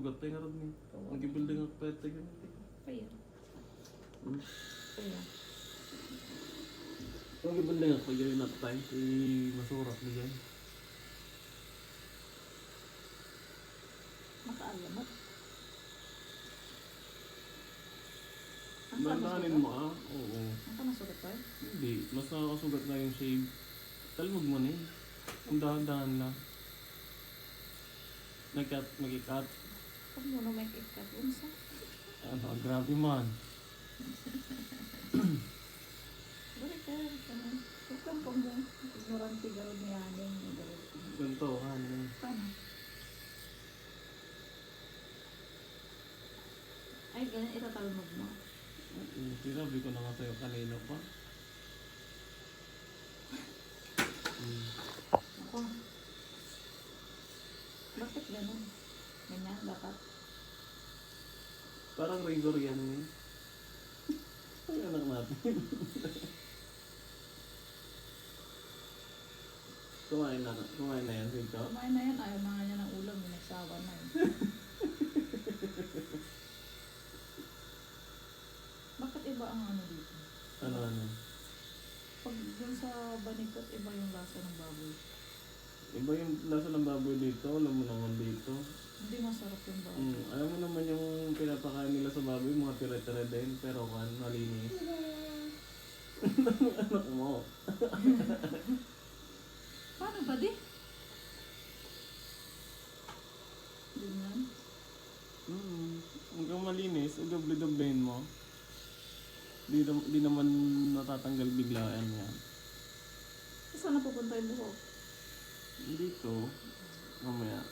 sugat tayo nga rin. Nag-building ang pwede ganito. Kaya. Hmm? Kaya. Nag-building ako yun na tayo. Masurak na dyan. Makaalamat. Dandanin mo ah. Oo. Ang ka nasugat tayo? Hindi. Mas nakakasugat na yung shave. Talmog mo na eh. Ang dahan-dahan lang. Mag-ikat. Huwag mo na may ikat. Unsa? Ano, grabe man. Balik ka. Huwag kang pang ignorante garo niya. Ganito, ano. Paano? Ay, ganun itatalmog mo. Sinabi ko na nga sa'yo kanina pa. Ako. Bakit ganun? Ganyan, dapat. Parang razor yan eh. Ay, anak natin. Kumain na yan, Rito. Kumain na yan. Ayaw na nga niya ng ulam. Minagsawa na yun. Bakit iba ang ano dito? Ano? Pag dun sa banikot, iba yung lasa ng baboy. Iba yung lasa ng baboy dito, alam mo naman dito. Hindi masarap yung baboy. Alam mo naman yung pinapakain nila sa baboy, mga tira-tira din, pero kan, malinis. Anak mo. Paano ba di? Ganyan. Hanggang malinis, doble-doblehin mo. Di naman natatanggal biglaan yan. Saan na pupunta yung buhok? Dito, mamaya.